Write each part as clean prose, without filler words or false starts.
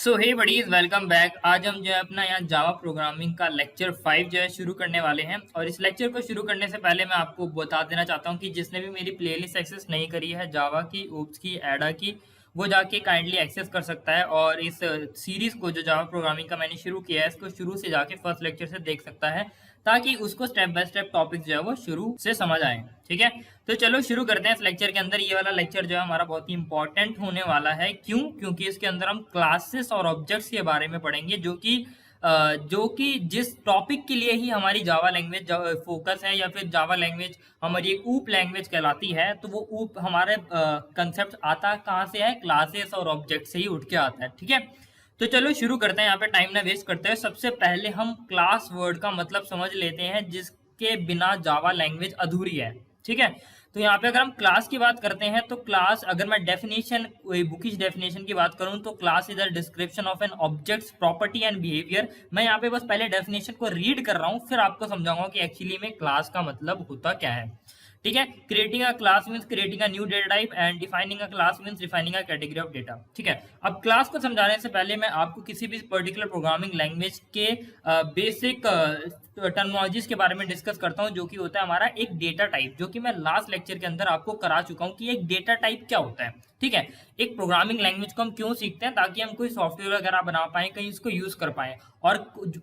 सो हे buddies, welcome back. आज हम जो है अपना यहाँ जावा प्रोग्रामिंग का लेक्चर 5 जो है शुरू करने वाले हैं। और इस लेक्चर को शुरू करने से पहले मैं आपको बता देना चाहता हूँ कि जिसने भी मेरी प्लेलिस्ट एक्सेस नहीं करी है जावा की, ऊप्स की, एडा की, वो जाके काइंडली एक्सेस कर सकता है। और इस सीरीज को जो जावा प्रोग्रामिंग का मैंने शुरू किया है इसको शुरू से जाके फर्स्ट लेक्चर से देख सकता है, ताकि उसको स्टेप बाय स्टेप टॉपिक जो है वो शुरू से समझ आए। ठीक है, तो चलो शुरू करते हैं इस लेक्चर के अंदर। ये वाला लेक्चर जो है हमारा बहुत ही इंपॉर्टेंट होने वाला है। क्यों? क्योंकि इसके अंदर हम क्लासेस और ऑब्जेक्ट्स के बारे में पढ़ेंगे, जो कि जिस टॉपिक के लिए ही हमारी जावा लैंग्वेज फोकस है, या फिर जावा लैंग्वेज हमारी एक ऊप लैंग्वेज कहलाती है। तो वो ऊप हमारे कंसेप्ट आता कहाँ से है? क्लासेस और ऑब्जेक्ट से ही उठ के आता है। ठीक है, तो चलो शुरू करते हैं। यहाँ पे टाइम ना वेस्ट करते हैं। सबसे पहले हम क्लास वर्ड का मतलब समझ लेते हैं, जिसके बिना जावा लैंग्वेज अधूरी है। ठीक है, तो यहाँ पे अगर हम क्लास की बात करते हैं तो क्लास, अगर मैं डेफिनेशन, बुकिश डेफिनेशन की बात करूं तो class is a description of an objects property and behaviour. मैं यहाँ पे बस पहले डेफिनेशन को रीड कर रहा हूँ, फिर आपको समझाऊंगा कि एक्चुअली में क्लास का मतलब होता क्या है। ठीक है, creating a class means creating a new data type and defining a class means defining a category of data. ठीक है, अब क्लास को समझाने से पहले मैं आपको किसी भी पर्टिकुलर प्रोग्रामिंग लैंग्वेज के बेसिक टर्मिनोलॉजीज के बारे में डिस्कस करता हूं, जो कि होता है हमारा एक डेटा टाइप, जो कि मैं लास्ट लेक्चर के अंदर आपको करा चुका हूं कि एक डेटा टाइप क्या होता है। ठीक है, एक प्रोग्रामिंग लैंग्वेज को हम क्यों सीखते हैं? ताकि हम कोई सॉफ्टवेयर वगैरह बना पाए, कहीं इसको यूज कर पाए। और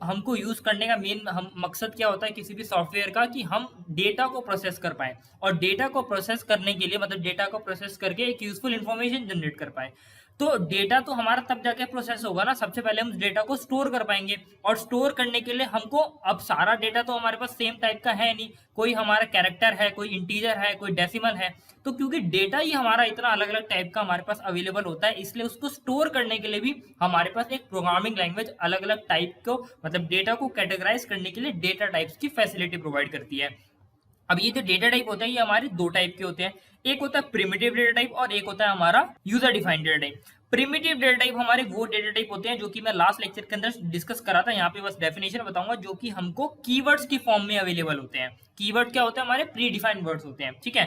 हमको यूज करने का मेन हम मकसद क्या होता है किसी भी सॉफ्टवेयर का? कि हम डेटा को प्रोसेस कर पाए, और डेटा को प्रोसेस करने के लिए मतलब डेटा को प्रोसेस करके एक यूजफुल इंफॉर्मेशन जनरेट कर पाए। तो डेटा तो हमारा तब जाके प्रोसेस होगा ना, सबसे पहले हम डेटा को स्टोर कर पाएंगे। और स्टोर करने के लिए हमको, अब सारा डेटा तो हमारे पास सेम टाइप का है नहीं, कोई हमारा कैरेक्टर है, कोई इंटीजर है, कोई डेसिमल है। तो क्योंकि डेटा ही हमारा इतना अलग अलग टाइप का हमारे पास अवेलेबल होता है, इसलिए उसको स्टोर करने के लिए भी हमारे पास एक प्रोग्रामिंग लैंग्वेज अलग अलग टाइप को, मतलब डेटा को कैटेगराइज करने के लिए डेटा टाइप्स की फैसिलिटी प्रोवाइड करती है। अब ये जो डेटा टाइप होता है ये हमारे दो टाइप के होते हैं। एक होता है प्रिमिटिव डेटा टाइप और एक होता है हमारा user defined data type. Primitive data type हमारे वो डेटा टाइप होते हैं जो कि मैं लास्ट लेक्चर के अंदर डिस्कस करा था। यहाँ पे बस डेफिनेशन बताऊंगा, जो कि हमको कीवर्ड्स की फॉर्म में अवेलेबल होते हैं। कीवर्ड क्या होते हैं? हमारे प्री डिफाइंड वर्ड्स होते हैं। ठीक है,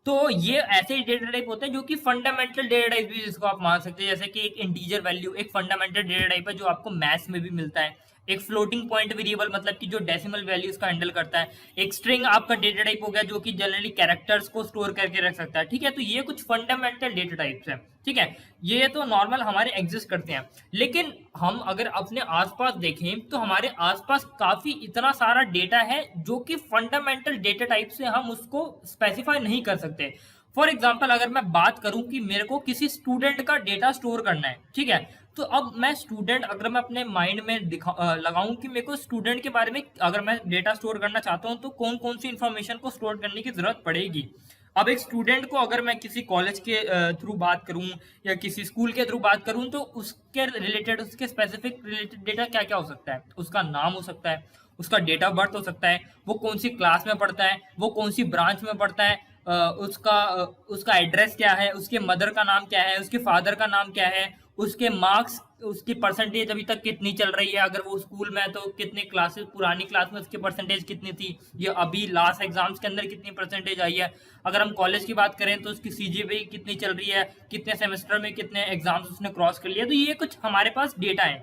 तो ये ऐसे डेटा टाइप होते हैं जो कि फंडामेंटल डेटा टाइप भी जिसको आप मान सकते हैं, जैसे कि एक इंटीजर वैल्यू एक फंडामेंटल डेटा टाइप है जो आपको मैथ्स में भी मिलता है। एक फ्लोटिंग पॉइंट वेरिएबल मतलब कि जो डेसिमल वैल्यूज का हैंडल करता है। एक स्ट्रिंग आपका डेटा टाइप हो गया जो कि जनरली कैरेक्टर्स को स्टोर करके रख सकता है। ठीक है, तो ये कुछ फंडामेंटल डेटा टाइप्स है। ठीक है, ये तो नॉर्मल हमारे एग्जिस्ट करते हैं। लेकिन हम अगर अपने आसपास देखें तो हमारे आसपास काफी इतना सारा डेटा है जो कि फंडामेंटल डेटा टाइप से हम उसको स्पेसिफाई नहीं कर सकते। फॉर एग्जाम्पल, अगर मैं बात करूं कि मेरे को किसी स्टूडेंट का डेटा स्टोर करना है, ठीक है, तो अब मैं स्टूडेंट, अगर मैं अपने माइंड में लगाऊं कि मेरे को स्टूडेंट के बारे में अगर मैं डेटा स्टोर करना चाहता हूं तो कौन कौन सी इंफॉर्मेशन को स्टोर करने की जरूरत पड़ेगी। अब एक स्टूडेंट को अगर मैं किसी कॉलेज के थ्रू बात करूं या किसी स्कूल के थ्रू बात करूं तो उसके रिलेटेड, उसके स्पेसिफिक रिलेटेड डेटा क्या क्या हो सकता है? उसका नाम हो सकता है, उसका डेट ऑफ बर्थ हो सकता है, वो कौन सी क्लास में पढ़ता है, वो कौन सी ब्रांच में पढ़ता है, उसका एड्रेस क्या है, उसके मदर का नाम क्या है, उसके फादर का नाम क्या है, उसके मार्क्स, उसकी परसेंटेज अभी तक कितनी चल रही है, अगर वो स्कूल में है तो कितने क्लासेस, पुरानी क्लास में उसकी परसेंटेज कितनी थी, ये अभी लास्ट एग्जाम्स के अंदर कितनी परसेंटेज आई है। अगर हम कॉलेज की बात करें तो उसकी सीजीपीए कितनी चल रही है, कितने सेमेस्टर में कितने एग्जाम्स उसने क्रॉस कर लिया। तो ये कुछ हमारे पास डेटा है।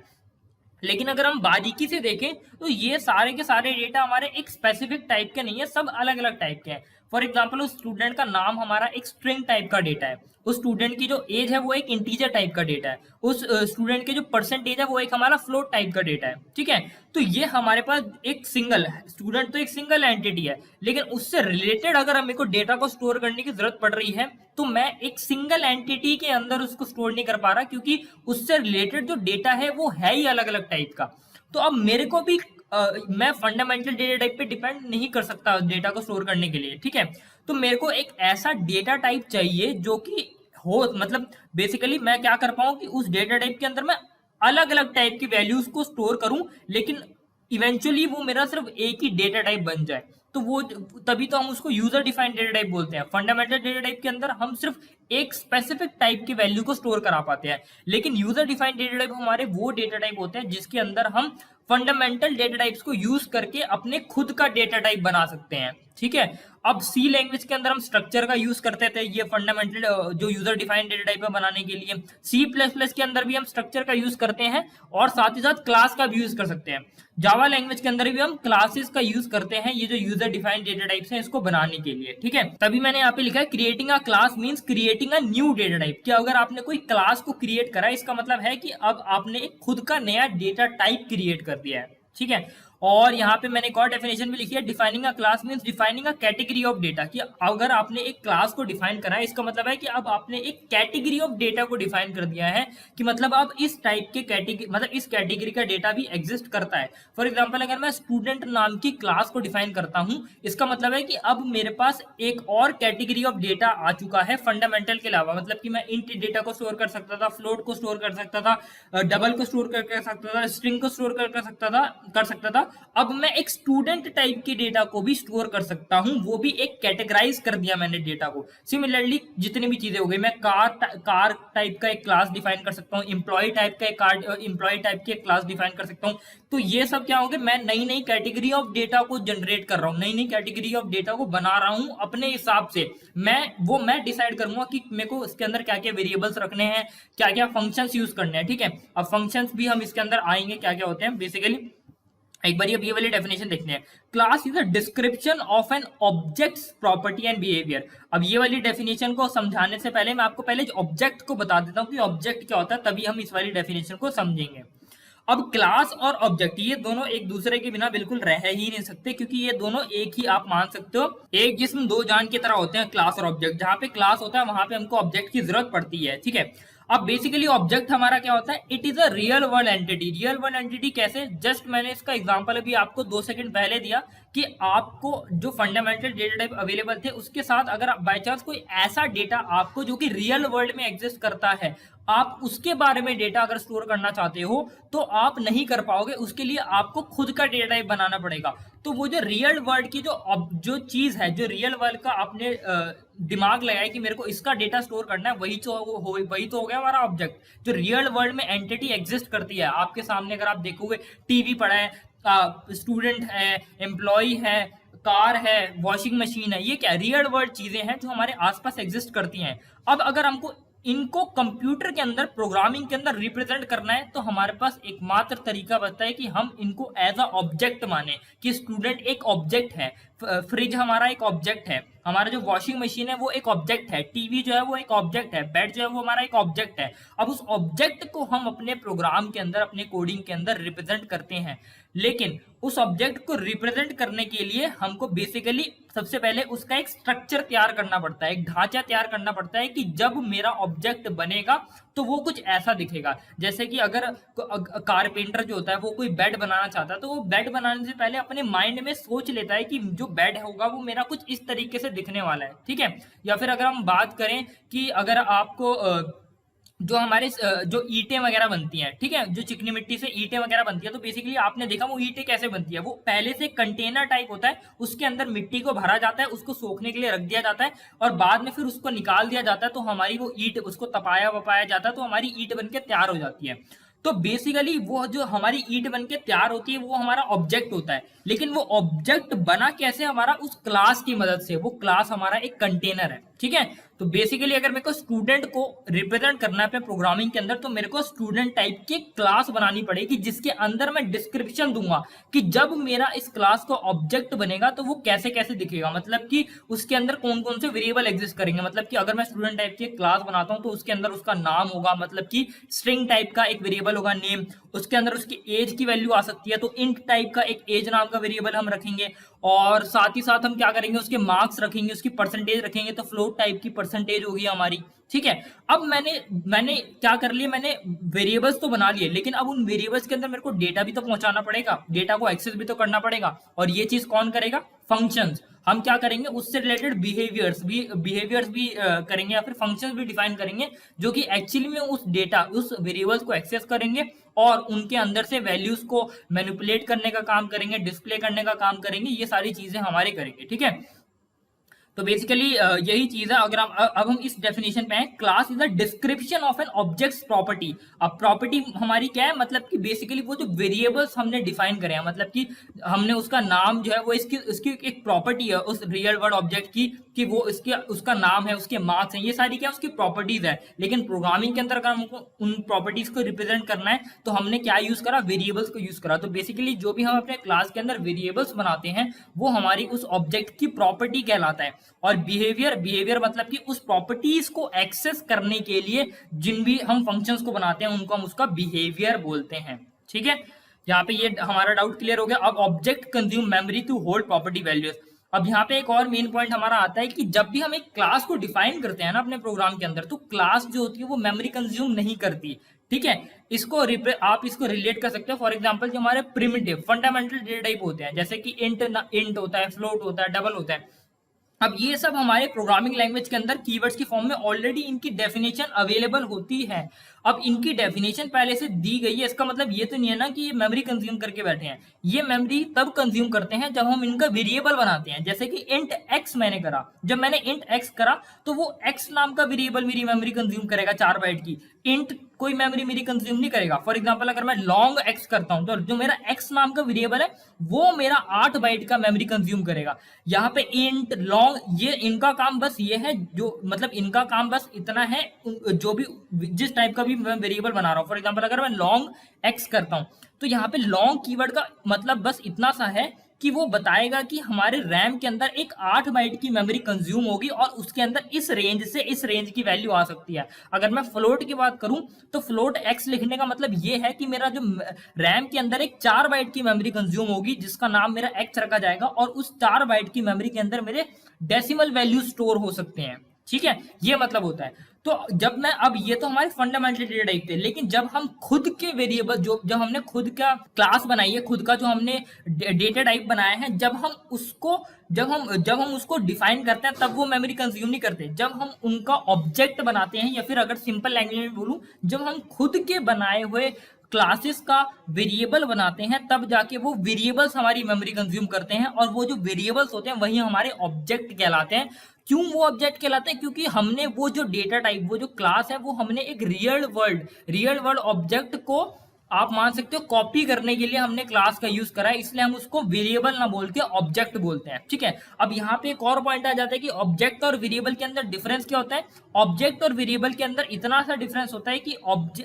लेकिन अगर हम बारीकी से देखें तो ये सारे के सारे डेटा हमारे एक स्पेसिफिक टाइप के नहीं है, सब अलग अलग टाइप के हैं। फॉर एग्जाम्पल, उस स्टूडेंट का नाम हमारा एक स्ट्रिंग टाइप का डेटा है, उस स्टूडेंट की जो एज है वो एक इंटीजर टाइप का डेटा है, उस स्टूडेंट के जो परसेंटेज है वो एक हमारा फ्लोट टाइप का डेटा है। ठीक है, तो ये हमारे पास एक सिंगल स्टूडेंट तो एक सिंगल एंटिटी है, लेकिन उससे रिलेटेड अगर हमें को डेटा को स्टोर करने की जरूरत पड़ रही है तो मैं एक सिंगल एंटिटी के अंदर उसको स्टोर नहीं कर पा रहा, क्योंकि उससे रिलेटेड जो डेटा है वो है ही अलग अलग टाइप का। तो अब मेरे को भी मैं फंडामेंटल डेटा टाइप पे डिपेंड नहीं कर सकता डेटा को स्टोर करने के लिए। ठीक है, तो मेरे को एक ऐसा डेटा टाइप चाहिए जो कि हो, मतलब बेसिकली मैं क्या कर पाऊं कि उस डेटा टाइप के अंदर मैं अलग अलग टाइप की वैल्यूज को स्टोर करूं, लेकिन इवेंचुअली वो मेरा सिर्फ एक ही डेटा टाइप बन जाए। तो वो, तभी तो हम उसको यूजर डिफाइंड डेटा टाइप बोलते हैं। फंडामेंटल डेटा टाइप के अंदर हम सिर्फ एक स्पेसिफिक टाइप की वैल्यू को स्टोर करा पाते हैं, लेकिन यूजर डिफाइंड डेटा टाइप हमारे वो डेटा टाइप होते हैं जिसके अंदर हम फंडामेंटल डेटा टाइप्स को यूज करके अपने खुद का डेटा टाइप बना सकते हैं। ठीक है। अब सी लैंग्वेज के अंदर हम स्ट्रक्चर का यूज करते थे, ये फंडामेंटल जो यूजर डिफाइंड डेटा टाइप बनाने के लिए। सी प्लस प्लस के अंदर भी हम स्ट्रक्चर का यूज करते हैं और साथ ही साथ क्लास का भी यूज कर सकते हैं। जावा लैंग्वेज के अंदर भी हम क्लासेस का यूज करते हैं ये जो यूजर डिफाइंड डेटा टाइप्स हैं इसको बनाने के लिए, ठीक है। तभी मैंने यहाँ पे लिखा है creating a class means creating a new data type, कि अगर आपने कोई क्लास को क्रिएट करा इसका मतलब है कि अब आपने एक खुद का नया डेटा टाइप क्रिएट कर दिया है, ठीक है। और यहाँ पे मैंने एक और डेफिनेशन भी लिखी है, defining a class means defining a category of data, कि अगर आपने एक क्लास को डिफाइन करा है इसका मतलब है कि अब आपने एक कैटेगरी ऑफ डेटा को डिफाइन कर दिया है, कि मतलब अब इस टाइप के कैटेगरी मतलब इस कैटेगरी का डेटा भी एग्जिस्ट करता है। फॉर एग्जाम्पल अगर मैं स्टूडेंट नाम की क्लास को डिफाइन करता हूं इसका मतलब है कि अब मेरे पास एक और कैटेगरी ऑफ डेटा आ चुका है फंडामेंटल के अलावा, मतलब कि मैं इंट डेटा को स्टोर कर सकता था, फ्लोट को स्टोर कर सकता था, डबल को स्टोर कर सकता था, स्ट्रिंग को स्टोर कर सकता था। अब मैं एक स्टूडेंट टाइप के डेटा को भी स्टोर कर सकता हूं, वो भी एक कैटेगराइज कर दिया मैंने डेटा को। सिमिलरली जितनी भी चीजें हो गई, मैं कार टाइप का एक क्लास डिफाइन कर सकता हूं, एम्प्लॉय टाइप की एक क्लास डिफाइन कर सकता हूं। तो ये सब क्या हो गया, मैं नई नई कैटेगरी ऑफ डेटा को जनरेट कर रहा हूं, नई नई कैटेगरी ऑफ डेटा को बना रहा हूं अपने हिसाब से। मैं डिसाइड करूंगा कि मेरे को इसके अंदर क्या क्या वेरिएबल्स रखने हैं, क्या क्या फंक्शंस यूज करने हैं, ठीक है। अब फंक्शंस भी हम इसके अंदर आएंगे क्या क्या होते हैं बेसिकली। एक बार ये वाली डेफिनेशन देखते हैं, class is a description of an objects property and behaviour. अब ये वाली डेफिनेशन को समझाने से पहले मैं आपको पहले ऑब्जेक्ट को बता देता हूं कि ऑब्जेक्ट क्या होता है, तभी हम इस वाली डेफिनेशन को समझेंगे। अब क्लास और ऑब्जेक्ट ये दोनों एक दूसरे के बिना बिल्कुल रह ही नहीं सकते, क्योंकि ये दोनों एक ही आप मान सकते हो, एक जिस्म दो जान की तरह होते हैं क्लास और ऑब्जेक्ट। जहां पे क्लास होता है वहां पे हमको ऑब्जेक्ट की जरूरत पड़ती है, ठीक है। अब बेसिकली ऑब्जेक्ट हमारा क्या होता है, it is a real world entity. Real world entity कैसे, जस्ट मैंने इसका एग्जांपल अभी आपको 2 सेकंड पहले दिया कि आपको जो फंडामेंटल डेटा टाइप अवेलेबल थे उसके साथ अगर बाय चांस कोई ऐसा डेटा आपको जो कि रियल वर्ल्ड में एग्जिस्ट करता है, आप उसके बारे में डेटा अगर स्टोर करना चाहते हो तो आप नहीं कर पाओगे, उसके लिए आपको खुद का डेटा टाइप बनाना पड़ेगा। तो वो जो रियल वर्ल्ड की जो चीज है, जो रियल वर्ल्ड का आपने दिमाग लगाया कि मेरे को इसका डेटा स्टोर करना है, वही तो हो गया हमारा ऑब्जेक्ट। जो रियल वर्ल्ड में एंटिटी एग्जिस्ट करती है आपके सामने, अगर आप देखोगे टीवी पड़ा है, स्टूडेंट है, एम्प्लॉय है, कार है, वॉशिंग मशीन है, ये क्या रियल वर्ल्ड चीजें हैं जो हमारे आसपास एग्जिस्ट करती हैं। अब अगर हमको इनको कंप्यूटर के अंदर प्रोग्रामिंग के अंदर रिप्रेजेंट करना है तो हमारे पास एकमात्र तरीका बचता है कि हम इनको एज अ ऑब्जेक्ट माने, कि स्टूडेंट एक ऑब्जेक्ट है, फ्रिज हमारा एक ऑब्जेक्ट है, हमारा जो वॉशिंग मशीन है वो एक ऑब्जेक्ट है, टीवी जो है वो एक ऑब्जेक्ट है, बेड जो है वो हमारा एक ऑब्जेक्ट है। अब उस ऑब्जेक्ट को हम अपने प्रोग्राम के अंदर, अपने कोडिंग के अंदर रिप्रेजेंट करते हैं, लेकिन उस ऑब्जेक्ट को रिप्रेजेंट करने के लिए हमको बेसिकली सबसे पहले उसका एक स्ट्रक्चर तैयार करना पड़ता है, एक ढांचा तैयार करना पड़ता है कि जब मेरा ऑब्जेक्ट बनेगा तो वो कुछ ऐसा दिखेगा। जैसे कि अगर कारपेंटर जो होता है वो कोई बेड बनाना चाहता है तो वो बेड बनाने से पहले अपने माइंड में सोच लेता है कि जो बेड होगा वो मेरा कुछ इस तरीके से दिखने वाला है, ठीक है। या फिर अगर हम बात करें कि अगर आपको जो हमारे जो ईंटें वगैरह बनती हैं, ठीक है, जो चिकनी मिट्टी से ईंटें वगैरह बनती है, तो बेसिकली आपने देखा वो ईंटें कैसे बनती है, वो पहले से कंटेनर टाइप होता है, उसके अंदर मिट्टी को भरा जाता है, उसको सोखने के लिए रख दिया जाता है और बाद में फिर उसको निकाल दिया जाता है, तो हमारी वो ईंट, उसको तपाया वपाया जाता है तो हमारी ईंट बनके तैयार हो जाती है। तो बेसिकली वो जो हमारी ईंट बनके तैयार होती है वो हमारा ऑब्जेक्ट होता है, लेकिन वो ऑब्जेक्ट बना कैसे, हमारा उस क्लास की मदद से। वो क्लास हमारा एक कंटेनर है, ठीक है। तो बेसिकली अगर मेरे को स्टूडेंट को रिप्रेजेंट करना है अपने प्रोग्रामिंग के अंदर तो मेरे को स्टूडेंट टाइप की क्लास बनानी पड़ेगी जिसके अंदर मैं डिस्क्रिप्शन दूंगा कि जब मेरा इस क्लास का ऑब्जेक्ट बनेगा तो वो कैसे कैसे दिखेगा, मतलब कि उसके अंदर कौन कौन से वेरिएबल एग्जिस्ट करेंगे। मतलब कि अगर मैं स्टूडेंट टाइप की क्लास बनाता हूं तो उसके अंदर उसका नाम होगा, मतलब कि स्ट्रिंग टाइप का एक वेरिएबल होगा नेम, उसके अंदर उसकी एज की वैल्यू आ सकती है तो इंट टाइप का एक एज नाम का वेरिएबल हम रखेंगे, और साथ ही साथ हम क्या करेंगे उसके मार्क्स रखेंगे, उसकी परसेंटेज रखेंगे, तो फ्लोट टाइप की परसेंटेज होगी हमारी, ठीक है। अब मैंने क्या कर लिया, मैंने वेरिएबल्स तो बना लिए, लेकिन अब उन वेरिएबल्स के अंदर मेरे को डेटा भी तो पहुंचाना पड़ेगा, डेटा को एक्सेस भी तो करना पड़ेगा, और ये चीज कौन करेगा, फंक्शंस। हम क्या करेंगे उससे रिलेटेड बिहेवियर्स भी करेंगे या फिर फंक्शंस भी डिफाइन करेंगे जो कि एक्चुअली में उस डेटा, उस वेरिएबल्स को एक्सेस करेंगे और उनके अंदर से वैल्यूज को मैनिपुलेट करने का काम करेंगे, डिस्प्ले करने का काम करेंगे, ये सारी चीजें हमारे करेंगे, ठीक है। तो बेसिकली यही चीज है। अगर अब हम इस डेफिनेशन पे हैं, class is the description of an objects property. अब प्रॉपर्टी हमारी क्या है, मतलब कि बेसिकली वो जो वेरिएबल्स हमने डिफाइन करे हैं, मतलब कि हमने उसका नाम जो है वो इसकी उसकी एक प्रॉपर्टी है उस रियल वर्ल्ड ऑब्जेक्ट की, कि वो इसके उसका नाम है, उसके मार्क्स हैं, ये सारी क्या उसकी प्रॉपर्टीज है। लेकिन प्रोग्रामिंग के अंदर अगर हमको उन प्रॉपर्टीज को रिप्रेजेंट करना है तो हमने क्या यूज करा, वेरिएबल्स को यूज करा। तो बेसिकली जो भी हम अपने क्लास के अंदर वेरिएबल्स बनाते हैं वो हमारी उस ऑब्जेक्ट की प्रॉपर्टी कहलाता है। और बिहेवियर मतलब कि उस प्रॉपर्टीज को एक्सेस करने के लिए जिन भी हम फंक्शंस को बनाते हैं उनको हम उसका बिहेवियर बोलते हैं। ठीक है, यहाँ पे ये हमारा डाउट क्लियर हो गया। अब object consume memory to hold property values. अब यहाँ पे एक और मेन पॉइंट हमारा आता है कि जब भी हम एक क्लास को डिफाइन करते हैं ना अपने प्रोग्राम के अंदर, तो क्लास जो होती है वो मेमोरी कंज्यूम नहीं करती। ठीक है, इसको आप इसको रिलेट कर सकते हो। फॉर एग्जांपल जो हमारे प्रिमिटिव फंडामेंटल डेटा टाइप होते हैं, जैसे कि इंट होता है, फ्लोट होता है, डबल होता है। अब ये सब हमारे प्रोग्रामिंग लैंग्वेज के अंदर कीवर्ड्स की फॉर्म में ऑलरेडी इनकी डेफिनेशन अवेलेबल होती है। अब इनकी डेफिनेशन पहले से दी गई है, इसका मतलब ये तो नहीं है ना कि ये मेमोरी कंज्यूम करके बैठे हैं। ये मेमोरी तब कंज्यूम करते हैं जब हम इनका वेरिएबल बनाते हैं। जैसे कि इंट एक्स मैंने करा, जब मैंने इंट एक्स करा तो वो एक्स नाम का वेरिएबल मेरी मेमोरी कंज्यूम करेगा 4 बाइट की। इंट कोई मेमोरी मेरी कंज्यूम नहीं करेगा। फॉर एग्जांपल अगर मैं लॉन्ग एक्स करता हूं तो जो मेरा एक्स नाम का वेरिएबल है वो मेरा 8 बाइट का मेमोरी कंज्यूम करेगा। यहाँ पे इंट लॉन्ग ये इनका काम बस ये है, जो मतलब इनका काम बस इतना है, जो भी जिस टाइप का भी मैं वेरिएबल बना रहा हूँ। फॉर एग्जांपल अगर मैं लॉन्ग एक्स करता हूँ तो यहाँ पे लॉन्ग कीवर्ड का मतलब बस इतना सा है कि वो बताएगा कि हमारे रैम के अंदर एक 8 बाइट की मेमोरी कंज्यूम होगी और उसके अंदर इस रेंज से इस रेंज की वैल्यू आ सकती है। अगर मैं फ्लोट की बात करूं तो फ्लोट एक्स लिखने का मतलब ये है कि मेरा जो रैम के अंदर एक 4 बाइट की मेमोरी कंज्यूम होगी जिसका नाम मेरा एक्स रखा जाएगा, और उस 4 बाइट की मेमोरी के अंदर मेरे डेसिमल वैल्यू स्टोर हो सकते हैं। ठीक है, ये मतलब होता है। तो जब मैं अब ये तो हमारे फंडामेंटल डेटा टाइप थे, लेकिन जब हम खुद के वेरिएबल जब हमने खुद का क्लास बनाई है, खुद का जो हमने डेटा टाइप बनाया है, जब हम उसको डिफाइन करते हैं तब वो मेमोरी कंज्यूम नहीं करते। जब हम उनका ऑब्जेक्ट बनाते हैं, या फिर अगर सिंपल लैंग्वेज में बोलूं, जब हम खुद के बनाए हुए क्लासेस का वेरिएबल बनाते हैं तब जाके वो वेरिएबल्स हमारी मेमोरी कंज्यूम करते हैं, और वो जो वेरिएबल्स होते हैं वही हमारे ऑब्जेक्ट कहलाते हैं। क्यों वो ऑब्जेक्ट कहलाते हैं? क्योंकि हमने वो जो डेटा टाइप, वो जो क्लास है, वो हमने एक रियल वर्ल्ड ऑब्जेक्ट को आप मान सकते हो कॉपी करने के लिए हमने क्लास का यूज करा है, इसलिए हम उसको वेरिएबल ना बोल के ऑब्जेक्ट बोलते हैं। ठीक है, अब यहाँ पे एक और पॉइंट आ जाता है कि ऑब्जेक्ट और वेरिएबल के अंदर डिफरेंस क्या होता है। ऑब्जेक्ट और वेरिएबल के अंदर इतना सा डिफरेंस होता है कि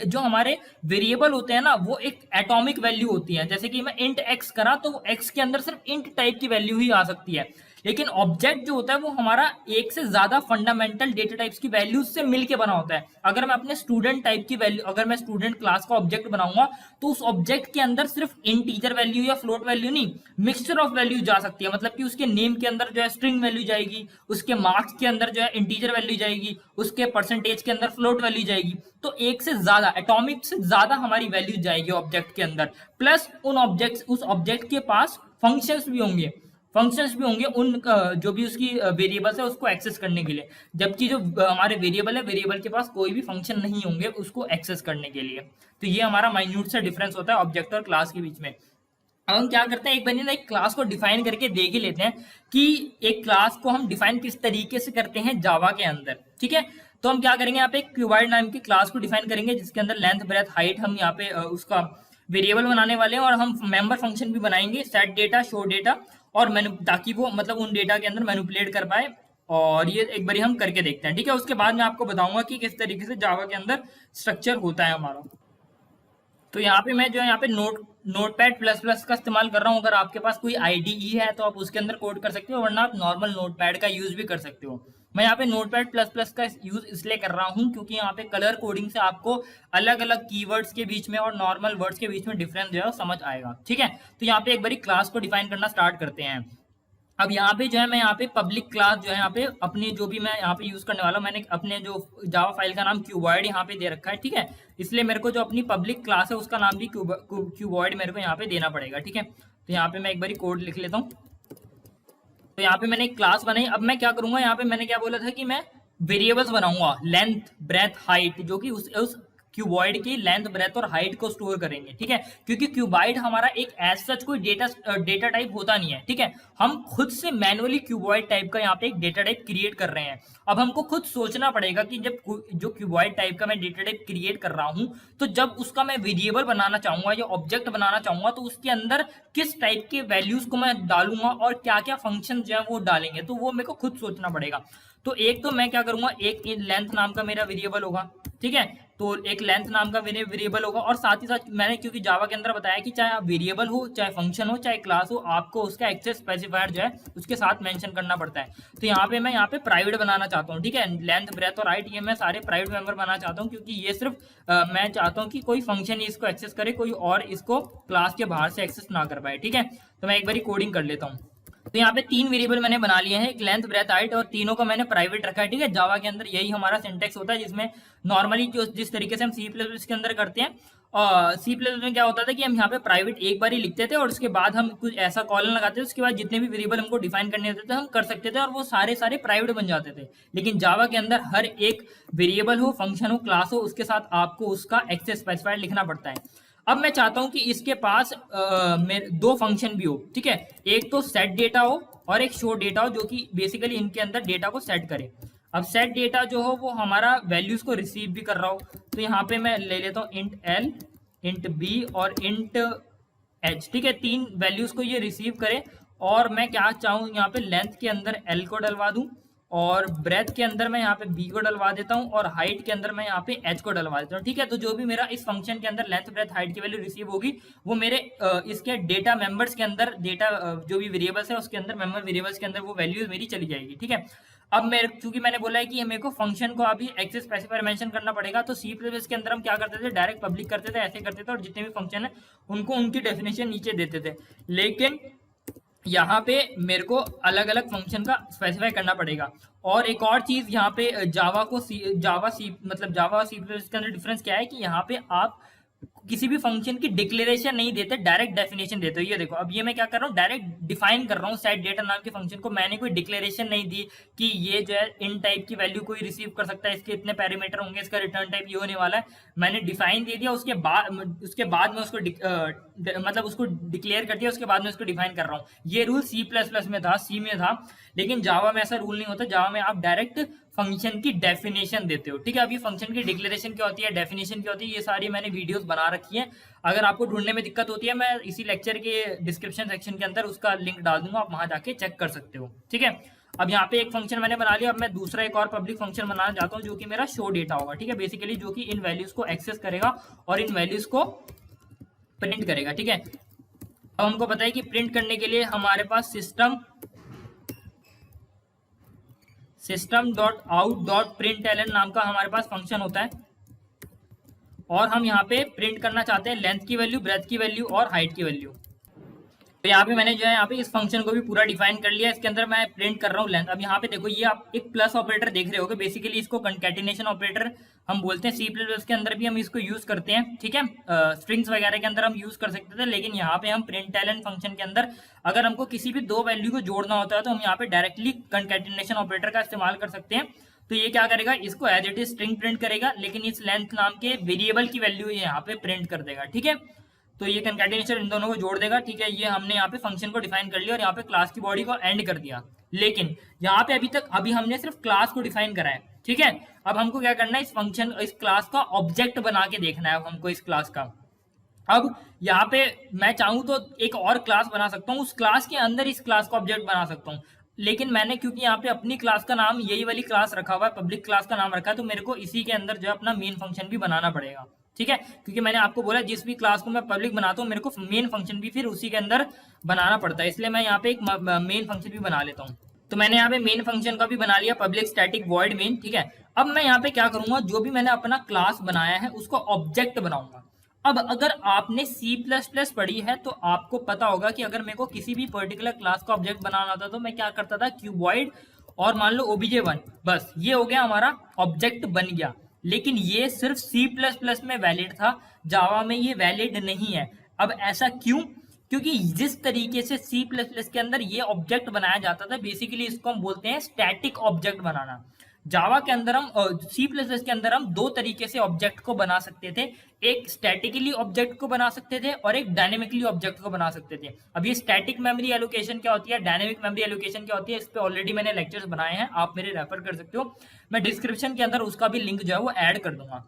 जो हमारे वेरिएबल होते हैं ना, वो एक एटॉमिक वैल्यू होती है। जैसे कि मैं इंट एक्स करा तो एक्स के अंदर सिर्फ इंट टाइप की वैल्यू ही आ सकती है। लेकिन ऑब्जेक्ट जो होता है वो हमारा एक से ज्यादा फंडामेंटल डेटा टाइप्स की वैल्यूज से मिलके बना होता है। अगर मैं अपने स्टूडेंट टाइप की वैल्यू, अगर मैं स्टूडेंट क्लास का ऑब्जेक्ट बनाऊंगा तो उस ऑब्जेक्ट के अंदर सिर्फ इंटीजर वैल्यू या फ्लोट वैल्यू नहीं, मिक्सचर ऑफ वैल्यू जा सकती है। मतलब कि उसके नेम के अंदर जो है स्ट्रिंग वैल्यू जाएगी, उसके मार्क्स के अंदर जो है इंटीजर वैल्यू जाएगी, उसके परसेंटेज के अंदर फ्लोट वैल्यू जाएगी। तो एक से ज्यादा, एटॉमिक से ज्यादा हमारी वैल्यू जाएगी ऑब्जेक्ट के अंदर। प्लस उस ऑब्जेक्ट के पास फंक्शंस भी होंगे उन जो भी उसकी वेरिएबल्स है उसको एक्सेस करने के लिए। जबकि जो हमारे वेरिएबल है, वेरिएबल के पास कोई भी फंक्शन नहीं होंगे उसको एक्सेस करने के लिए। तो ये हमारा माइन्यूट सा डिफरेंस होता है ऑब्जेक्ट और क्लास के बीच में। अब हम क्या करते हैं, एक बार एक क्लास को डिफाइन करके देख ही लेते हैं कि एक क्लास को हम डिफाइन किस तरीके से करते हैं जावा के अंदर। ठीक है, तो हम क्या करेंगे, यहाँ पे क्यूबॉइड नाम की क्लास को डिफाइन करेंगे जिसके अंदर लेंथ, ब्रेथ, हाइट हम यहाँ पे उसका वेरिएबल बनाने वाले हैं, और हम मेंबर फंक्शन भी बनाएंगे, सेट डेटा, शो डेटा, और ताकि वो मतलब उन डेटा के अंदर मैनिपुलेट कर पाए। और ये एक बार हम करके देखते हैं। ठीक है, उसके बाद मैं आपको बताऊंगा कि किस तरीके से जावा के अंदर स्ट्रक्चर होता है हमारा। तो यहाँ पे मैं जो है यहाँ पे नोटपैड प्लस प्लस का इस्तेमाल कर रहा हूँ। अगर आपके पास कोई आईडीई है तो आप उसके अंदर कोड कर सकते हो, वरना आप नॉर्मल नोटपैड का यूज भी कर सकते हो। मैं यहाँ पे नोटपैड प्लस प्लस का यूज इसलिए कर रहा हूँ क्योंकि यहाँ पे कलर कोडिंग से आपको अलग अलग कीवर्ड्स के बीच में और नॉर्मल वर्ड्स के बीच में डिफरेंस जो है समझ आएगा। ठीक है, तो यहाँ पे एक बारी क्लास को डिफाइन करना स्टार्ट करते हैं। अब यहाँ पे जो है मैं यहाँ पे पब्लिक क्लास जो है यहाँ पे अपनी जो भी मैं यहाँ पे यूज करने वाला हूँ, मैंने अपने जो जावा फाइल का नाम क्यूबॉइड यहाँ पे दे रखा है। ठीक है, इसलिए मेरे को जो अपनी पब्लिक क्लास है उसका नाम भी क्यूबॉइड मेरे को यहाँ पे देना पड़ेगा। ठीक है, तो यहाँ पे मैं एक बारी कोड लिख लेता हूँ। तो यहाँ पे मैंने एक क्लास बनाई। अब मैं क्या करूंगा, यहाँ पे मैंने क्या बोला था कि मैं वेरिएबल्स बनाऊंगा, लेंथ, ब्रेथ, हाइट, जो कि उस क्यूबॉइड की लेंथ, ब्रेथ और हाइट को स्टोर करेंगे, ठीक है। क्योंकि क्यूबॉइड हमारा एक एज सच कोई डेटा टाइप होता नहीं है, ठीक है। हम खुद से मैनुअली क्यूबॉइड टाइप का यहाँ पे एक डेटा टाइप क्रिएट कर रहे हैं। अब हमको खुद सोचना पड़ेगा कि जब जो क्यूबॉइड टाइप का मैं डेटा टाइप क्रिएट कर रहा हूं, तो जब उसका मैं वेरिएबल बनाना चाहूंगा या ऑब्जेक्ट बनाना चाहूंगा, तो उसके अंदर किस टाइप के वैल्यूज को मैं डालूंगा और क्या क्या फंक्शन जो है वो डालेंगे, तो वो मेरे को खुद सोचना पड़ेगा। तो एक तो मैं क्या करूंगा, एक लेंथ नाम का मेरा वेरिएबल होगा, ठीक है। तो एक लेंथ नाम का वेरिएबल होगा, और साथ ही साथ मैंने क्योंकि जावा के अंदर बताया कि चाहे आप वेरिएबल हो, चाहे फंक्शन हो, चाहे क्लास हो, आपको उसका एक्सेस स्पेसिफायर जो है उसके साथ मेंशन करना पड़ता है। तो यहाँ पे मैं यहाँ पे प्राइवेट बनाना चाहता हूँ, ठीक है। लेंथ, ब्रेथ और हाइट ये मैं सारे प्राइवेट मेंबर बनाना चाहता हूँ, क्योंकि ये सिर्फ मैं चाहता हूँ कि कोई फंक्शन ही इसको एक्सेस करे, कोई और इसको क्लास के बाहर से एक्सेस ना कर पाए, ठीक है। तो मैं एक बार कोडिंग कर लेता हूँ। तो यहाँ पे 3 वेरिएबल मैंने बना लिए हैं, एक लेंथ, ब्रेथ, हाइट, और तीनों को मैंने प्राइवेट रखा है, ठीक है। जावा के अंदर यही हमारा सिंटेक्स होता है, जिसमें नॉर्मली जो जिस तरीके से हम सी प्लस प्लस के अंदर करते हैं, और सी प्लस में क्या होता था कि हम यहाँ पे प्राइवेट एक बार ही लिखते थे और उसके बाद हम कुछ ऐसा कॉलन लगाते थे, उसके बाद जितने भी वेरिएबल हमको डिफाइन करने होते थे हम कर सकते थे, और वो सारे सारे प्राइवेट बन जाते थे। लेकिन जावा के अंदर हर एक वेरिएबल हो, फंक्शन हो, क्लास हो, उसके साथ आपको उसका एक्सेस स्पेसिफायर लिखना पड़ता है। अब मैं चाहता हूं कि इसके पास दो फंक्शन भी हो, ठीक है। एक तो सेट डेटा हो और एक शो डेटा हो, जो कि बेसिकली इनके अंदर डेटा को सेट करे। अब सेट डेटा जो हो वो हमारा वैल्यूज को रिसीव भी कर रहा हो, तो यहाँ पे मैं ले लेता हूँ इंट एल, इंट बी और इंट एच, ठीक है। 3 वैल्यूज को ये रिसीव करे, और मैं क्या चाहूँ यहाँ पे लेंथ के अंदर एल को डलवा दूं, और ब्रेथ के अंदर मैं यहाँ पे बी को डलवा देता हूँ, और हाइट के अंदर मैं यहाँ पे एच को डलवा देता हूँ, ठीक है। तो जो भी मेरा इस फंक्शन के अंदर लेंथ, ब्रेथ, हाइट की वैल्यू रिसीव होगी, वो मेरे इसके डेटा मेंबर्स के अंदर, डेटा जो भी वेरिएबल्स है उसके अंदर, मेंबर वेरिएबल्स के अंदर वो वैल्यू मेरी चली जाएगी, ठीक है। अब मेरे चूंकि मैंने बोला है कि मेरे को फंक्शन को अभी एक्सेस स्पेसिफायर मेंशन करना पड़ेगा, तो सी प्लस के अंदर हम क्या करते थे, डायरेक्ट पब्लिक करते थे, ऐसे करते थे, और जितने भी फंक्शन है उनको उनकी डेफिनेशन नीचे देते थे। लेकिन यहाँ पे मेरे को अलग अलग फंक्शन का स्पेसिफाई करना पड़ेगा। और एक और चीज यहाँ पे जावा सी प्लस के अंदर डिफरेंस क्या है कि यहाँ पे आप किसी भी फंक्शन की डिक्लेरेशन नहीं देते, डायरेक्ट डेफिनेशन देते हो। ये देखो, अब ये मैं क्या कर रहा हूँ, डायरेक्ट डिफाइन कर रहा हूँ सेट डेटा नाम के फंक्शन को। मैंने कोई डिक्लेरेशन नहीं दी कि ये जो है इन टाइप की वैल्यू कोई रिसीव कर सकता है, इसके इतने पैरामीटर होंगे, इसका रिटर्न टाइप ये होने वाला है। मैंने डिफाइन दे दिया, उसके बाद में उसको उसको डिक्लेयर कर दिया, उसके बाद में उसको डिफाइन कर रहा हूँ। ये रूल सी प्लस प्लस में था, सी में था, लेकिन जावा में ऐसा रूल नहीं होता। जावा में आप डायरेक्ट फंक्शन की डेफिनेशन देते हो, ठीक है। अभी फंक्शन की डिक्लेरेशन क्या होती है, डेफिनेशन क्या होती है, ये सारी मैंने वीडियोस बना रखी है। अगर आपको ढूंढने में दिक्कत होती है, मैं इसी लेक्चर के डिस्क्रिप्शन सेक्शन के अंदर उसका लिंक डाल दूंगा, आप वहां जाके चेक कर सकते हो, ठीक है। अब यहाँ पे एक फंक्शन मैंने बना लिया, अब मैं दूसरा एक और पब्लिक फंक्शन बनाना चाहता हूँ, जो कि मेरा शो डेटा होगा, ठीक है। बेसिकली जो कि इन वैल्यूज को एक्सेस करेगा और इन वैल्यूज को प्रिंट करेगा, ठीक है। अब हमको पता है कि प्रिंट करने के लिए हमारे पास system.out.println नाम का हमारे पास फंक्शन होता है, और हम यहाँ पे प्रिंट करना चाहते हैं लेंथ की वैल्यू, ब्रेथ की वैल्यू और हाइट की वैल्यू। तो यहाँ पे मैंने जो है यहाँ पे इस फंक्शन को भी पूरा डिफाइन कर लिया। इसके अंदर मैं प्रिंट कर रहा हूँ लेंथ। अब यहाँ पे देखो, ये आप एक प्लस ऑपरेटर देख रहे होगे, बेसिकली इसको कंकैटिनेशन ऑपरेटर हम बोलते हैं। सी प्लस प्लस के अंदर भी हम इसको यूज करते हैं, ठीक है। स्ट्रिंग्स वगैरह के अंदर हम यूज कर सकते थे, लेकिन यहाँ पे हम प्रिंटलन फंक्शन के अंदर अगर हमको किसी भी 2 वैल्यू को जोड़ना होता है, तो हम यहाँ पे डायरेक्टली कंकैटिनेशन ऑपरेटर का इस्तेमाल कर सकते हैं। तो ये क्या करेगा, इसको as it is string print करेगा, लेकिन इस लेंथ नाम के वेरिएबल की वैल्यू यहाँ पे प्रिंट कर देगा, ठीक है। तो ये कंकैटिनेशन इन दोनों को जोड़ देगा, ठीक है। ये हमने यहाँ पे फंक्शन को डिफाइन कर लिया और यहाँ पे क्लास की बॉडी को एंड कर दिया। लेकिन यहाँ पे अभी हमने सिर्फ क्लास को डिफाइन करा है, ठीक है। अब हमको क्या करना है, इस क्लास का ऑब्जेक्ट बना के देखना है। अब हमको इस क्लास का, अब यहाँ पे मैं चाहूँ तो एक और क्लास बना सकता हूँ, उस क्लास के अंदर इस क्लास का ऑब्जेक्ट बना सकता हूँ। लेकिन मैंने क्योंकि यहाँ पे अपनी क्लास का नाम यही वाली क्लास रखा हुआ है, पब्लिक क्लास का नाम रखा है, तो मेरे को इसी के अंदर जो है अपना मेन फंक्शन भी बनाना पड़ेगा, ठीक है। क्योंकि मैंने आपको बोला जिस भी क्लास को मैं पब्लिक बनाता हूँ, मेरे को मेन फंक्शन भी फिर उसी के अंदर बनाना पड़ता है, इसलिए मैं यहाँ पे एक मेन फंक्शन भी बना लेता हूँ। तो मैंने यहाँ पे मेन फंक्शन का भी बना लिया, पब्लिक स्टैटिक वॉइड मेन, ठीक है। अब मैं यहाँ पे क्या करूंगा, जो भी मैंने अपना क्लास बनाया है उसको ऑब्जेक्ट बनाऊंगा। अब अगर आपने C++ पढ़ी है तो आपको पता होगा कि अगर मेरे को किसी भी पर्टिकुलर क्लास का ऑब्जेक्ट बनाना था, तो मैं क्या करता था, क्यूबॉइड और मान लो obj1, बस ये हो गया हमारा ऑब्जेक्ट बन गया। लेकिन ये सिर्फ C++ में वैलिड था, जावा में ये वैलिड नहीं है। अब ऐसा क्यों? क्योंकि जिस तरीके से C++ के अंदर ये ऑब्जेक्ट बनाया जाता था, बेसिकली इसको हम बोलते हैं स्टैटिक ऑब्जेक्ट बनाना। जावा के अंदर हम सी प्लस प्लस के अंदर हम दो तरीके से ऑब्जेक्ट को बना सकते थे। एक स्टैटिकली ऑब्जेक्ट को बना सकते थे और एक डायनेमिकली ऑब्जेक्ट को बना सकते थे। अब ये स्टैटिक मेमोरी एलोकेशन क्या होती है, डायनेमिक मेमोरी एलोकेशन क्या होती है, इस पे ऑलरेडी मैंने लेक्चर्स बनाए हैं, आप मेरे रेफर कर सकते हो। मैं डिस्क्रिप्शन के अंदर उसका भी लिंक जो है वो ऐड कर दूंगा।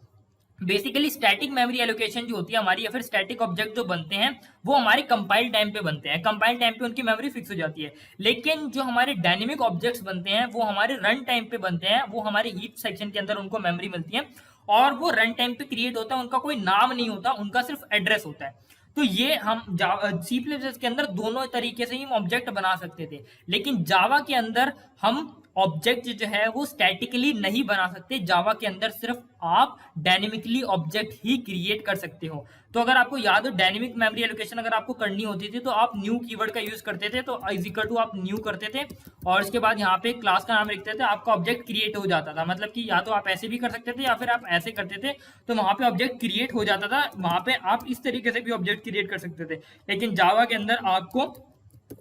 बेसिकली स्टैटिक मेमोरी एलोकेशन जो होती है हमारी, या फिर स्टैटिक ऑब्जेक्ट जो बनते हैं वो हमारे कंपाइल टाइम पे बनते हैं। कंपाइल टाइम पे उनकी मेमोरी फिक्स हो जाती है। लेकिन जो हमारे डायनेमिक ऑब्जेक्ट्स बनते हैं वो हमारे रन टाइम पे बनते हैं, वो हमारे हीप सेक्शन के अंदर उनको मेमोरी मिलती है और वो रन टाइम पे क्रिएट होता है। उनका कोई नाम नहीं होता, उनका सिर्फ एड्रेस होता है। तो ये हम सी प्लस प्लस के अंदर दोनों तरीके से ही हम ऑब्जेक्ट बना सकते थे, लेकिन जावा के अंदर हम ऑब्जेक्ट जो है वो स्टैटिकली नहीं बना सकते। जावा के अंदर सिर्फ आप डायनेमिकली ऑब्जेक्ट ही क्रिएट कर सकते हो। तो अगर आपको याद हो, डायनेमिक मेमोरी एलोकेशन अगर आपको करनी होती थी तो आप न्यू कीवर्ड का यूज करते थे, तो इज इक्वल टू आप न्यू करते थे और उसके बाद यहाँ पे क्लास का नाम लिखते थे, आपका ऑब्जेक्ट क्रिएट हो जाता था। मतलब कि या तो आप ऐसे भी कर सकते थे या फिर आप ऐसे करते थे, तो वहां पे ऑब्जेक्ट क्रिएट हो जाता था। वहां पे आप इस तरीके से भी ऑब्जेक्ट क्रिएट कर सकते थे। लेकिन जावा के अंदर आपको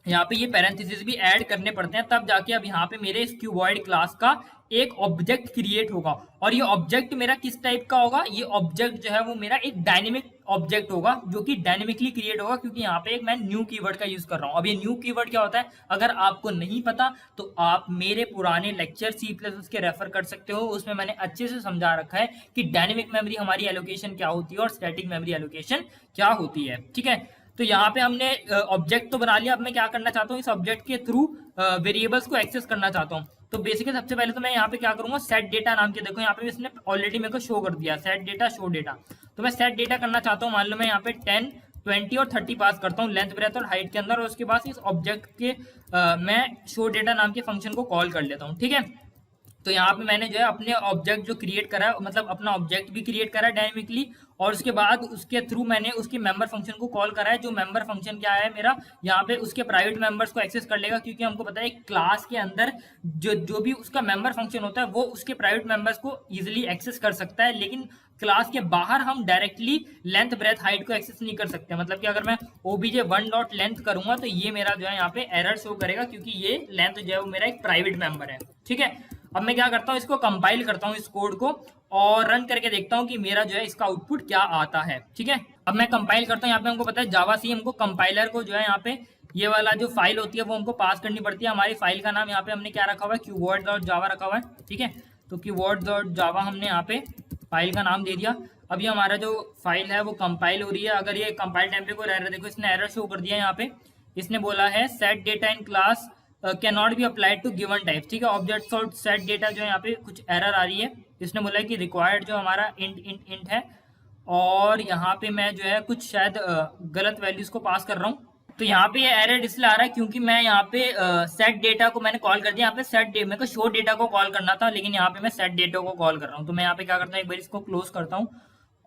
यहाँ पे ये पैरेंथेसिस भी ऐड करने पड़ते हैं, तब जाके अब यहाँ पे मेरे इस क्यूबॉइड क्लास का एक ऑब्जेक्ट क्रिएट होगा। और ये ऑब्जेक्ट मेरा किस टाइप का होगा, ये ऑब्जेक्ट जो है वो मेरा एक डायनेमिक ऑब्जेक्ट होगा, जो कि डायनेमिकली क्रिएट होगा, क्योंकि यहाँ पे एक मैं न्यू कीवर्ड का यूज कर रहा हूँ। अब ये न्यू कीवर्ड क्या होता है, अगर आपको नहीं पता तो आप मेरे पुराने लेक्चर सी प्लस के रेफर कर सकते हो। उसमें मैंने अच्छे से समझा रखा है कि डायनेमिक मेमोरी हमारी एलोकेशन क्या होती है और स्टैटिक मेमोरी एलोकेशन क्या होती है। ठीक है, तो यहाँ पे हमने ऑब्जेक्ट तो बना लिया। अब मैं क्या करना चाहता हूँ, इस ऑब्जेक्ट के थ्रू वेरिएबल्स को एक्सेस करना चाहता हूँ। तो बेसिकली सबसे पहले तो मैं यहाँ पे क्या करूंगा, सेट डेटा नाम के, देखो यहाँ पे इसने ऑलरेडी मेरे को शो कर दिया, सेट डेटा शो डेटा। तो मैं सेट डेटा करना चाहता हूँ। मान लो मैं यहाँ पे 10, 20 और 30 पास करता हूँ लेंथ, ब्रेथ और हाइट के अंदर, और उसके बाद इस ऑब्जेक्ट के मैं शो डेटा नाम के फंक्शन को कॉल कर लेता हूँ। ठीक है, तो यहाँ पे मैंने जो है अपने ऑब्जेक्ट जो क्रिएट करा है, मतलब अपना ऑब्जेक्ट भी क्रिएट करा है डायनेमिकली, और उसके बाद उसके थ्रू मैंने उसके मेंबर फंक्शन को कॉल करा है। जो मेंबर फंक्शन क्या है मेरा, यहाँ पे उसके प्राइवेट मेंबर्स को एक्सेस कर लेगा, क्योंकि हमको पता है क्लास के अंदर जो भी उसका मेंबर फंक्शन होता है वो उसके प्राइवेट मेंबर्स को इजिली एक्सेस कर सकता है। लेकिन क्लास के बाहर हम डायरेक्टली लेंथ, ब्रेथ, हाइट को एक्सेस नहीं कर सकते। मतलब कि अगर मैं obj1.length करूंगा तो ये मेरा जो है यहाँ पे एरर शो करेगा, क्योंकि ये लेंथ जो है वो मेरा एक प्राइवेट मेंबर है। ठीक है, अब मैं क्या करता हूँ, इसको कंपाइल करता हूँ इस कोड को, और रन करके देखता हूँ कि मेरा जो है इसका आउटपुट क्या आता है। ठीक है, अब मैं कंपाइल करता हूँ। यहाँ पे हमको पता है जावा सी हमको कंपाइलर को जो है यहाँ पे ये वाला जो फाइल होती है वो हमको पास करनी पड़ती है। हमारी फाइल का नाम यहाँ पे हमने क्या रखा हुआ है, कीवर्ड.जावा रखा हुआ है। ठीक है, तो कीवर्ड.जावा हमने यहाँ पे फाइल का नाम दे दिया। अब ये हमारा जो फाइल है वो कंपाइल हो रही है। अगर ये कंपाइल टाइम पे कोई एरर, देखो इसने एरर शो कर दिया है। यहाँ पे इसने बोला है set data in class can not be applied to given type. ठीक है, ऑब्जेक्ट और सेट डेटा जो है यहाँ पे कुछ एरर आ रही है। इसने बोला है कि रिक्वायर्ड जो हमारा इंट है, और यहाँ पे मैं जो है कुछ शायद गलत वैल्यूज को पास कर रहा हूँ। तो यहाँ पे ये एरर इसलिए आ रहा है क्योंकि मैं यहाँ पे सेट डेटा को मैंने कॉल कर दिया। यहाँ पे सेट मेरे को शो डेटा को कॉल करना था, लेकिन यहाँ पे मैं सेट डेटा को कॉल कर रहा हूँ। तो मैं यहाँ पे क्या करता हूँ, एक बार इसको क्लोज करता हूँ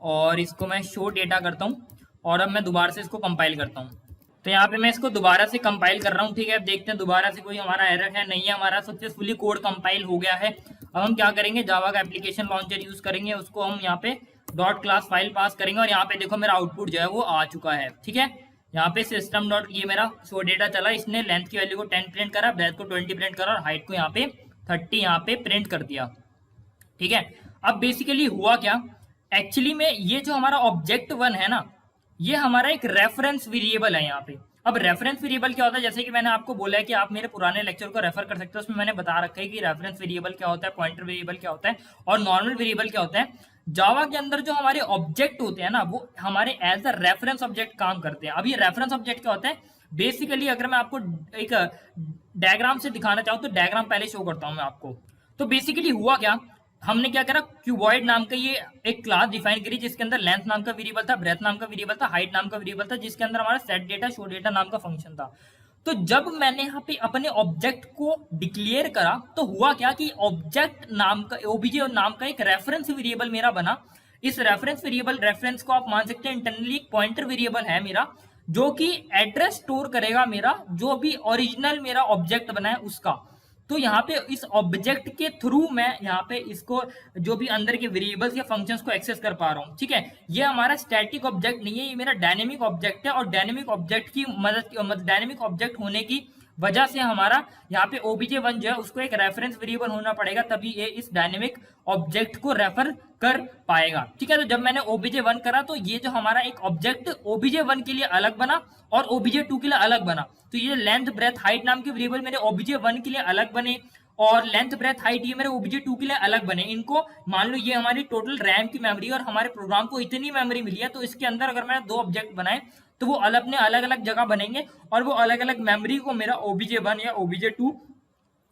और इसको मैं शो डेटा करता हूँ, और अब मैं दोबारा से इसको कंपाइल करता हूँ। तो यहाँ पे मैं इसको दोबारा से कंपाइल कर रहा हूँ। ठीक है, अब देखते हैं दोबारा से कोई हमारा एरर है, नहीं है, हमारा सक्सेसफुली कोड कंपाइल हो गया है। अब हम क्या करेंगे, जावा का एप्लीकेशन लॉन्चर यूज करेंगे, उसको हम यहाँ पे डॉट क्लास फाइल पास करेंगे, और यहाँ पे देखो मेरा आउटपुट जो है वो आ चुका है। ठीक है, यहाँ पे सिस्टम डॉट ये मेरा शो डेटा चला, इसने लेंथ की वैल्यू को 10 प्रिंट करा, ब्रेथ को 20 प्रिंट करा, और हाइट को यहाँ पे 30 यहाँ पे प्रिंट कर दिया। ठीक है, अब बेसिकली हुआ क्या, एक्चुअली में ये जो हमारा ऑब्जेक्ट 1 है ना, ये हमारा एक रेफरेंस वेरिएबल है यहाँ पे। अब रेफरेंस वेरिएबल क्या होता है, जैसे कि मैंने आपको बोला है कि आप मेरे पुराने लेक्चर को रेफर कर सकते हो, उसमें मैंने बता रखा है कि रेफरेंस वेरिएबल क्या होता है, पॉइंटर वेरिएबल क्या होता है, और नॉर्मल वेरिएबल क्या होता है। जावा के अंदर जो हमारे ऑब्जेक्ट होते हैं ना, वो हमारे एज अ रेफरेंस ऑब्जेक्ट काम करते हैं। अब ये रेफरेंस ऑब्जेक्ट क्या होता है, बेसिकली अगर मैं आपको एक डायग्राम से दिखाना चाहूँ तो डायग्राम पहले शो करता हूँ मैं आपको। तो बेसिकली हुआ क्या, हमने क्या करा, क्यूबॉइड नाम का ये एक क्लास डिफाइन करी, जिसके अंदर लेंथ नाम का वेरिएबल था, ब्रेथ नाम का वेरिएबल था, हाइट नाम का वेरिएबल था, जिसके अंदर हमारा सेट डेटा शो डेटा नाम का फंक्शन था। तो जब मैंने यहाँ पे अपने ऑब्जेक्ट को डिक्लेयर करा तो हुआ क्या कि ऑब्जेक्ट नाम का, ओबीजे नाम का एक रेफरेंस वेरिएबल मेरा बना। इस रेफरेंस वेरिएबल, रेफरेंस को आप मान सकते हैं इंटरनली एक पॉइंटर वेरिएबल है मेरा, जो कि एड्रेस स्टोर करेगा मेरा जो भी ओरिजिनल मेरा ऑब्जेक्ट बना है उसका। तो यहाँ पे इस ऑब्जेक्ट के थ्रू मैं यहाँ पे इसको जो भी अंदर के वेरिएबल्स या फंक्शंस को एक्सेस कर पा रहा हूँ। ठीक है, ये हमारा स्टैटिक ऑब्जेक्ट नहीं है, ये मेरा डायनेमिक ऑब्जेक्ट है, और डायनेमिक ऑब्जेक्ट की मदद, डायनेमिक ऑब्जेक्ट होने की वजह से हमारा यहाँ पे obj1 जो है उसको एक रेफरेंस वेरिएबल होना पड़ेगा, तभी ये इस डायनेमिक ऑब्जेक्ट को रेफर कर पाएगा। ठीक है, तो जब मैंने obj1 करा तो ये जो हमारा एक ऑब्जेक्ट obj1 के लिए अलग बना और obj2 के लिए अलग बना। तो ये लेंथ ब्रेथ हाइट नाम के वेरिएबल मेरे obj1 के लिए अलग बने और लेंथ ब्रेथ हाइट ये मेरे obj2 के लिए अलग बने। इनको मान लो ये हमारी टोटल रैम की मेमोरी और हमारे प्रोग्राम को इतनी मेमोरी मिली है, तो इसके अंदर अगर मैंने दो ऑब्जेक्ट बनाए तो वो अपने अलग अलग जगह बनेंगे और वो अलग अलग मेमोरी को मेरा obj1 या obj2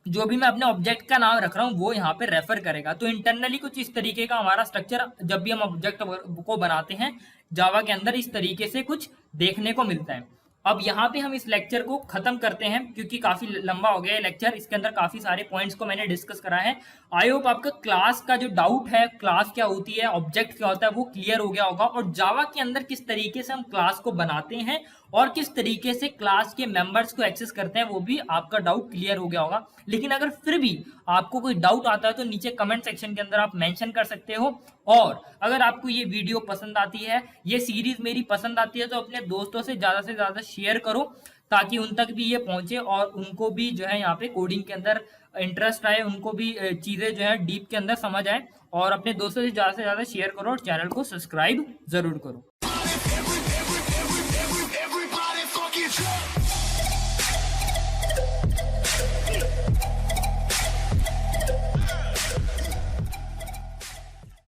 जो भी मैं अपने ऑब्जेक्ट का नाम रख रहा हूँ वो यहाँ पे रेफर करेगा। तो इंटरनली कुछ इस तरीके का हमारा स्ट्रक्चर जब भी हम ऑब्जेक्ट को बनाते हैं जावा के अंदर इस तरीके से कुछ देखने को मिलता है। अब यहाँ पे हम इस लेक्चर को खत्म करते हैं क्योंकि काफी लंबा हो गया है लेक्चर, इसके अंदर काफी सारे पॉइंट्स को मैंने डिस्कस करा है। आई होप आपका क्लास का जो डाउट है, क्लास क्या होती है, ऑब्जेक्ट क्या होता है, वो क्लियर हो गया होगा और जावा के अंदर किस तरीके से हम क्लास को बनाते हैं और किस तरीके से क्लास के मेंबर्स को एक्सेस करते हैं वो भी आपका डाउट क्लियर हो गया होगा। लेकिन अगर फिर भी आपको कोई डाउट आता है तो नीचे कमेंट सेक्शन के अंदर आप मेंशन कर सकते हो। और अगर आपको ये वीडियो पसंद आती है, ये सीरीज मेरी पसंद आती है, तो अपने दोस्तों से ज्यादा शेयर करो ताकि उन तक भी ये पहुंचे और उनको भी जो है यहाँ पे कोडिंग के अंदर इंटरेस्ट आए, उनको भी चीजें जो है डीप के अंदर समझ आए। और अपने दोस्तों से ज्यादा शेयर करो और चैनल को सब्सक्राइब जरूर करो।